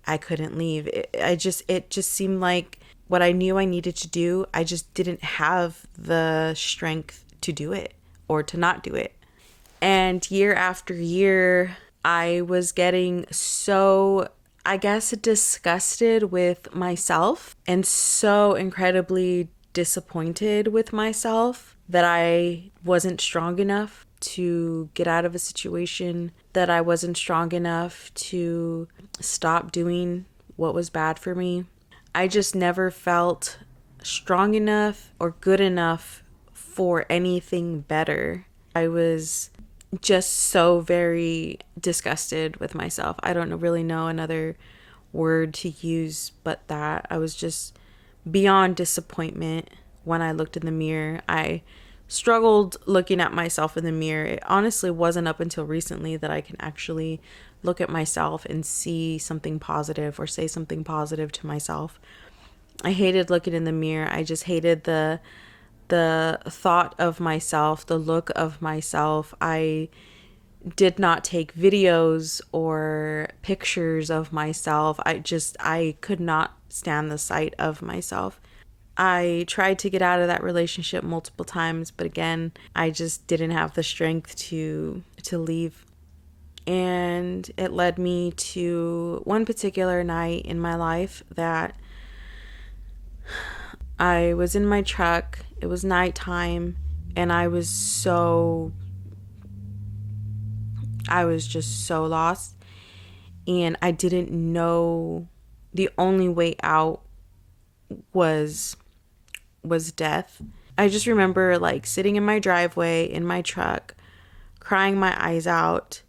I couldn't leave. It just seemed like what I knew I needed to do, I just didn't have the strength to do it or to not do it. And year after year, I was getting so, I guess, disgusted with myself and so incredibly disappointed with myself that I wasn't strong enough to get out of a situation, that I wasn't strong enough to stop doing what was bad for me. I just never felt strong enough or good enough for anything better. I was just so very disgusted with myself. I don't really know another word to use but that. I was just beyond disappointment when I looked in the mirror. I struggled looking at myself in the mirror. It honestly wasn't up until recently that I can actually look at myself and see something positive or say something positive to myself. I hated looking in the mirror. I just hated the thought of myself, the look of myself. I did not take videos or pictures of myself. I could not stand the sight of myself. I tried to get out of that relationship multiple times, but again, I just didn't have the strength to leave. And it led me to one particular night in my life that I was in my truck. It was nighttime, and I was just so lost, and I didn't know the only way out was death. I just remember like sitting in my driveway in my truck, crying my eyes out.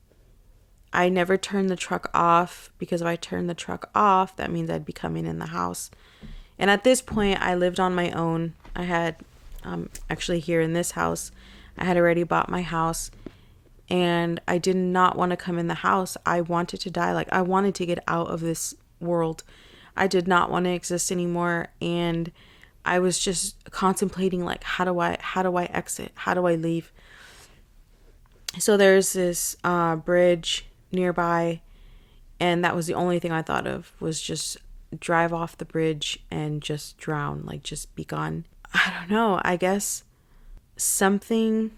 I never turned the truck off because if I turned the truck off, that means I'd be coming in the house. And at this point, I lived on my own. I had actually here in this house, I had already bought my house. And I did not want to come in the house. I wanted to die. Like, I wanted to get out of this world. I did not want to exist anymore. And I was just contemplating, like, how do I exit? How do I leave? So there's this bridge nearby. And that was the only thing I thought of, was just drive off the bridge and just drown. Like, just be gone. I don't know. I guess something...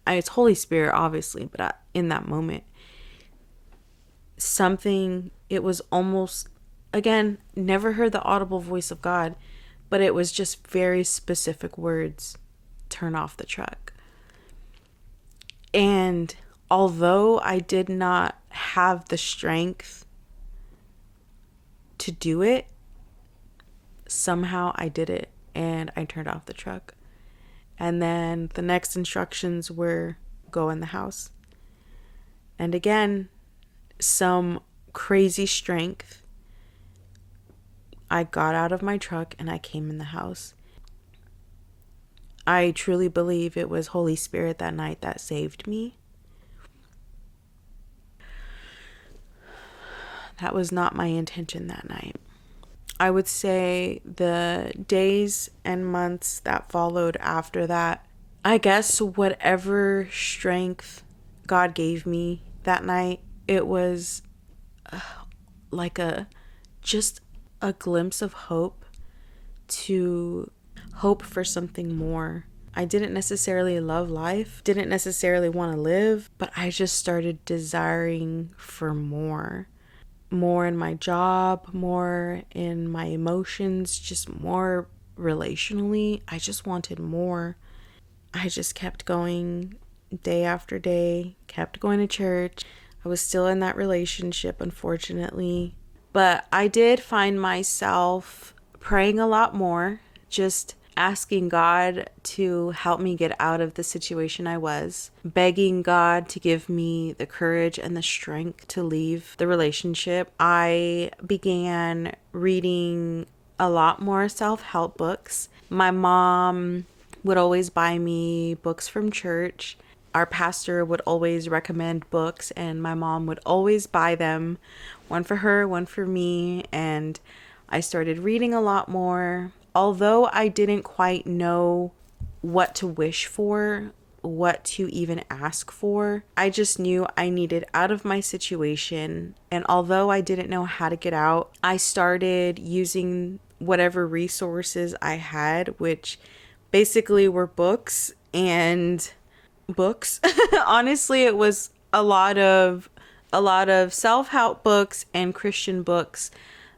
it's Holy Spirit, obviously, but in that moment, it was almost, again, never heard the audible voice of God, but it was just very specific words: turn off the truck. And although I did not have the strength to do it, somehow I did it, and I turned off the truck. And then the next instructions were go in the house. And again, some crazy strength. I got out of my truck and I came in the house. I truly believe it was Holy Spirit that night that saved me. That was not my intention that night. I would say the days and months that followed after that, I guess whatever strength God gave me that night, it was like just a glimpse of hope, to hope for something more. I didn't necessarily love life, didn't necessarily want to live, but I just started desiring for more. More in my job, more in my emotions, just more relationally. I just wanted more. I just kept going day after day, kept going to church. I was still in that relationship, unfortunately. But I did find myself praying a lot more, just asking God to help me get out of the situation I was, begging God to give me the courage and the strength to leave the relationship. I began reading a lot more self-help books. My mom would always buy me books from church. Our pastor would always recommend books, and my mom would always buy them, one for her, one for me, and I started reading a lot more. Although I didn't quite know what to wish for, what to even ask for, I just knew I needed out of my situation. And although I didn't know how to get out, I started using whatever resources I had, which basically were books and books. Honestly, it was a lot of self-help books and Christian books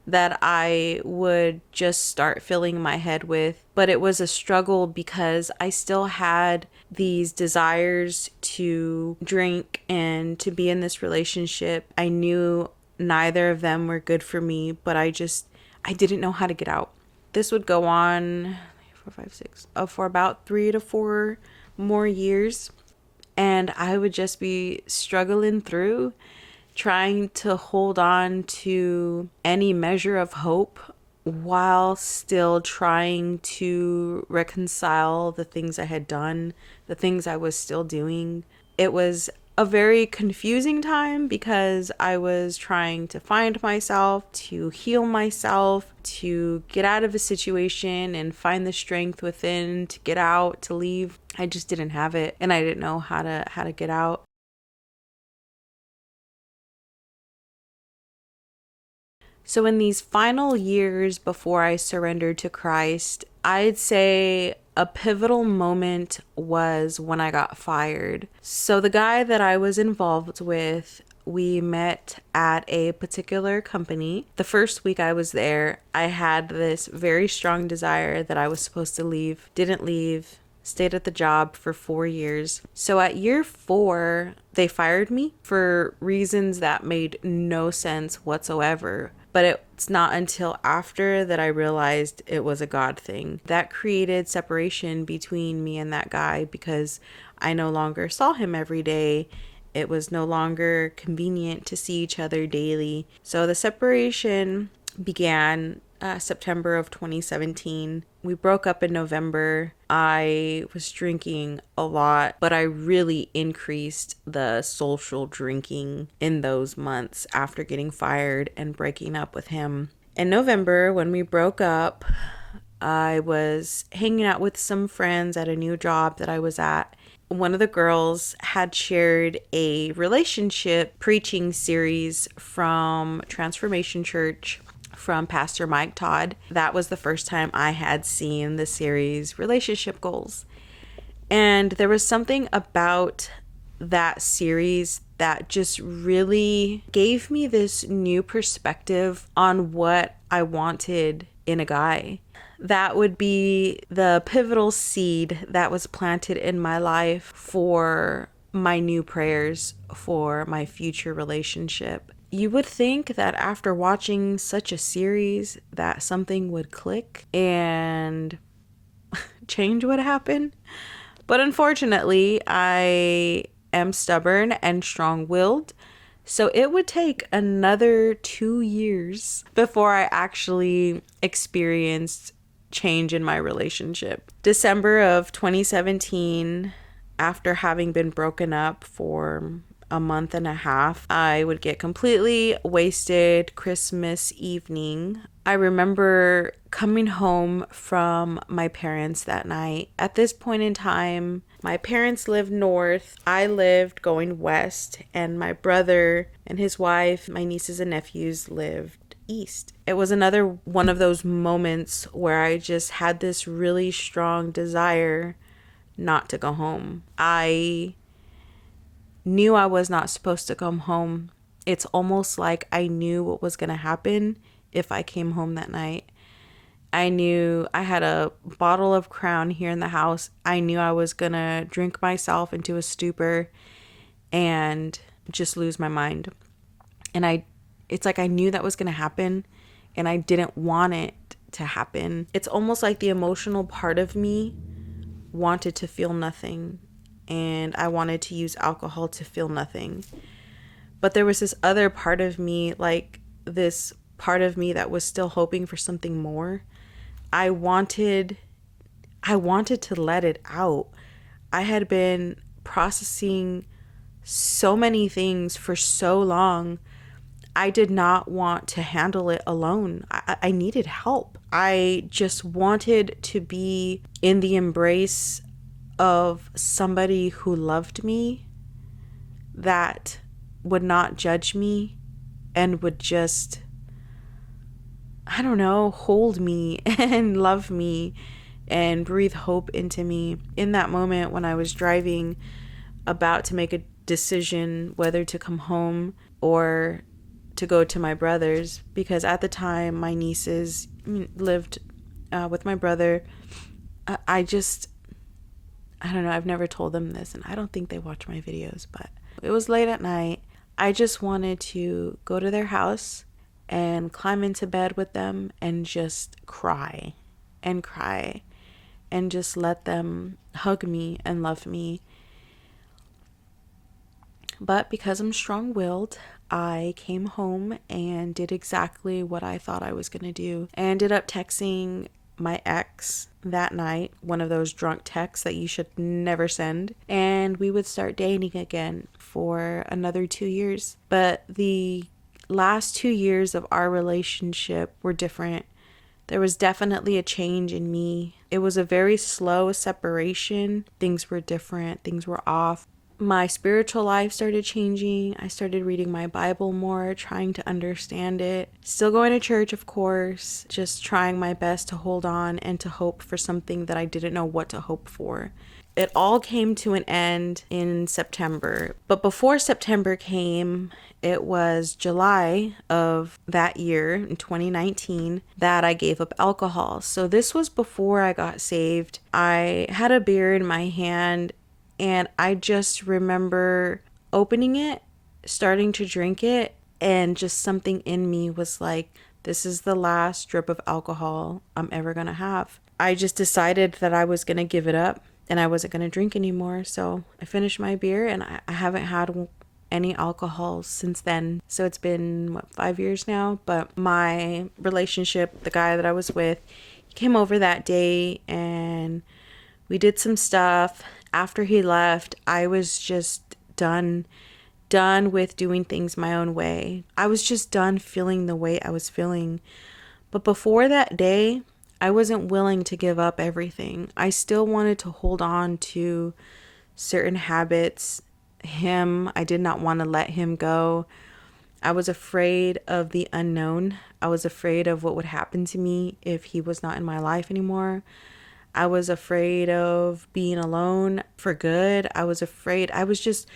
that I would just start filling my head with. But it was a struggle because I still had these desires to drink and to be in this relationship. I knew neither of them were good for me, but I didn't know how to get out. This would go on 4, 5, 6 for about 3 to 4 more years. And I would just be struggling through, trying to hold on to any measure of hope while still trying to reconcile the things I had done, the things I was still doing. It was a very confusing time because I was trying to find myself, to heal myself, to get out of a situation and find the strength within to get out, to leave. I just didn't have it, and I didn't know how to get out. So in these final years before I surrendered to Christ, I'd say a pivotal moment was when I got fired. So the guy that I was involved with, we met at a particular company. The first week I was there, I had this very strong desire that I was supposed to leave, didn't leave, stayed at the job for 4 years. So at year 4, they fired me for reasons that made no sense whatsoever. But it's not until after that I realized it was a God thing. That created separation between me and that guy because I no longer saw him every day. It was no longer convenient to see each other daily. So the separation began September of 2017. We broke up in November. I was drinking a lot, but I really increased the social drinking in those months after getting fired and breaking up with him. In November, when we broke up, I was hanging out with some friends at a new job that I was at. One of the girls had shared a relationship preaching series from Transformation Church from Pastor Mike Todd. That was the first time I had seen the series Relationship Goals. And there was something about that series that just really gave me this new perspective on what I wanted in a guy. That would be the pivotal seed that was planted in my life for my new prayers for my future relationship. You would think that after watching such a series that something would click and change would happen. But unfortunately, I am stubborn and strong-willed. So it would take another 2 years before I actually experienced change in my relationship. December of 2017, after having been broken up for a month and a half, I would get completely wasted Christmas evening. I remember coming home from my parents that night. At this point in time, my parents lived north, I lived going west, and my brother and his wife, my nieces and nephews lived east. It was another one of those moments where I just had this really strong desire not to go home. I knew I was not supposed to come home. It's almost like I knew what was going to happen if I came home that night. I knew I had a bottle of Crown here in the house. I knew I was going to drink myself into a stupor and just lose my mind. And it's like I knew that was going to happen, and I didn't want it to happen. It's almost like the emotional part of me wanted to feel nothing, and I wanted to use alcohol to feel nothing. But there was this other part of me, like this part of me that was still hoping for something more. I wanted to let it out. I had been processing so many things for so long. I did not want to handle it alone. I needed help. I just wanted to be in the embrace of somebody who loved me, that would not judge me and would just, I don't know, hold me and love me and breathe hope into me. In that moment when I was driving, about to make a decision whether to come home or to go to my brother's, because at the time my nieces lived with my brother. I don't know, I've never told them this, and I don't think they watch my videos, but it was late at night. I just wanted to go to their house and climb into bed with them and just cry and just let them hug me and love me. But because I'm strong-willed, I came home and did exactly what I thought I was going to do. I ended up texting my ex that night, one of those drunk texts that you should never send, and we would start dating again for another 2 years. But the last 2 years of our relationship were different. There was definitely a change in me. It was a very slow separation. Things were different. Things were off. My spiritual life started changing. I started reading my Bible more, trying to understand it. Still going to church, of course, just trying my best to hold on and to hope for something that I didn't know what to hope for. It all came to an end in September. But before September came, it was July of that year, in 2019, that I gave up alcohol. So this was before I got saved. I had a beer in my hand, and I just remember opening it, starting to drink it, and just something in me was like, this is the last drip of alcohol I'm ever going to have. I just decided that I was going to give it up and I wasn't going to drink anymore. So I finished my beer, and I haven't had any alcohol since then. So it's been 5 years now. But my relationship, the guy that I was with, he came over that day and we did some stuff. After he left, I was just done with doing things my own way. I was just done feeling the way I was feeling. But before that day, I wasn't willing to give up everything. I still wanted to hold on to certain habits. I did not want to let him go. I was afraid of the unknown. I was afraid of what would happen to me if he was not in my life anymore. I was afraid of being alone for good. I was just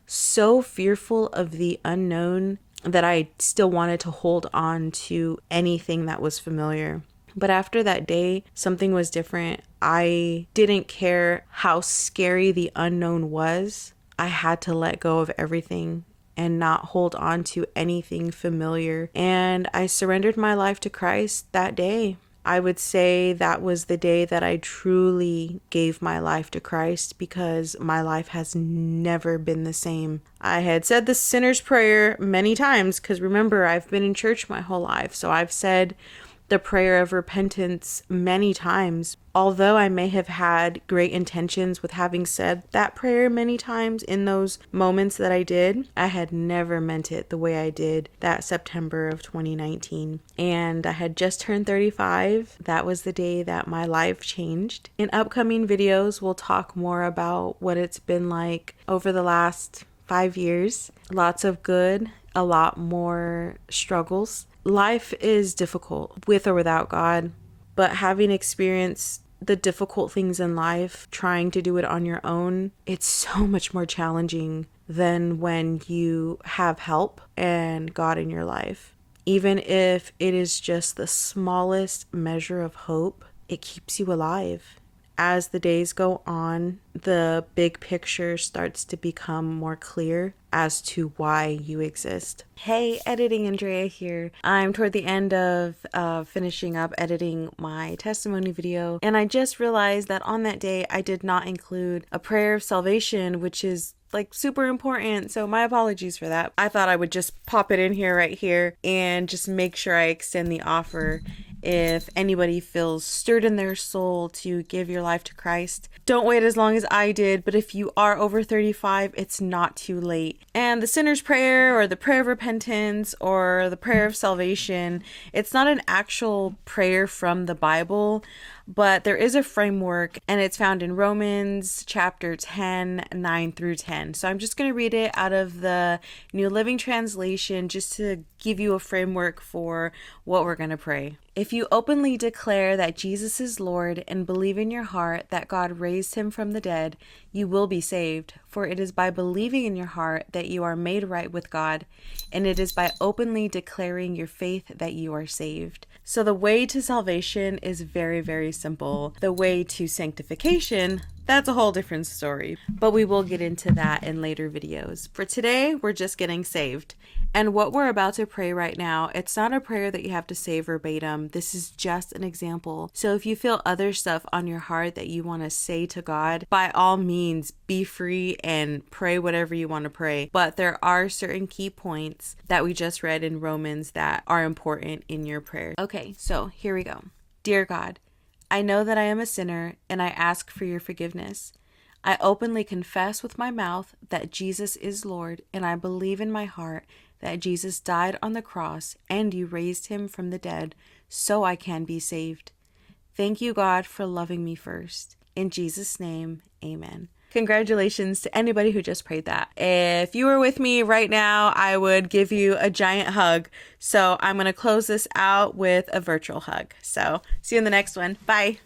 so fearful of the unknown that I still wanted to hold on to anything that was familiar. But after that day, something was different. I didn't care how scary the unknown was. I had to let go of everything and not hold on to anything familiar. And I surrendered my life to Christ that day. I would say that was the day that I truly gave my life to Christ, because my life has never been the same. I had said the sinner's prayer many times, because remember, I've been in church my whole life. So I've said the prayer of repentance many times. Although I may have had great intentions with having said that prayer many times in those moments that I did, I had never meant it the way I did that September of 2019. And I had just turned 35. That was the day that my life changed. In upcoming videos, we'll talk more about what it's been like over the last 5 years. Lots of good, a lot more struggles. Life is difficult with or without God, but having experienced the difficult things in life, trying to do it on your own, it's so much more challenging than when you have help and God in your life. Even if it is just the smallest measure of hope, it keeps you alive. As the days go on, the big picture starts to become more clear as to why you exist. Hey, Editing Andrea here. I'm toward the end of finishing up editing my testimony video, and I just realized that on that day I did not include a prayer of salvation, which is like super important, so my apologies for that. I thought I would just pop it in here right here and just make sure I extend the offer. If anybody feels stirred in their soul to give your life to Christ, don't wait as long as I did, but if you are over 35, it's not too late. And the sinner's prayer or the prayer of repentance or the prayer of salvation, it's not an actual prayer from the Bible, but there is a framework, and it's found in Romans chapter 10, 9 through 10. So I'm just going to read it out of the New Living Translation just to give you a framework for what we're going to pray. If you openly declare that Jesus is Lord and believe in your heart that God raised him from the dead, you will be saved. For it is by believing in your heart that you are made right with God, and it is by openly declaring your faith that you are saved. So the way to salvation is very, very simple. The way to sanctification, that's a whole different story, but we will get into that in later videos. For today, we're just getting saved. And what we're about to pray right now, it's not a prayer that you have to say verbatim. This is just an example. So if you feel other stuff on your heart that you want to say to God, by all means, be free and pray whatever you want to pray. But there are certain key points that we just read in Romans that are important in your prayer. Okay, so here we go. Dear God, I know that I am a sinner and I ask for your forgiveness. I openly confess with my mouth that Jesus is Lord, and I believe in my heart that Jesus died on the cross and you raised him from the dead so I can be saved. Thank you, God, for loving me first. In Jesus' name, amen. Congratulations to anybody who just prayed that. If you were with me right now, I would give you a giant hug. So I'm going to close this out with a virtual hug. So see you in the next one. Bye.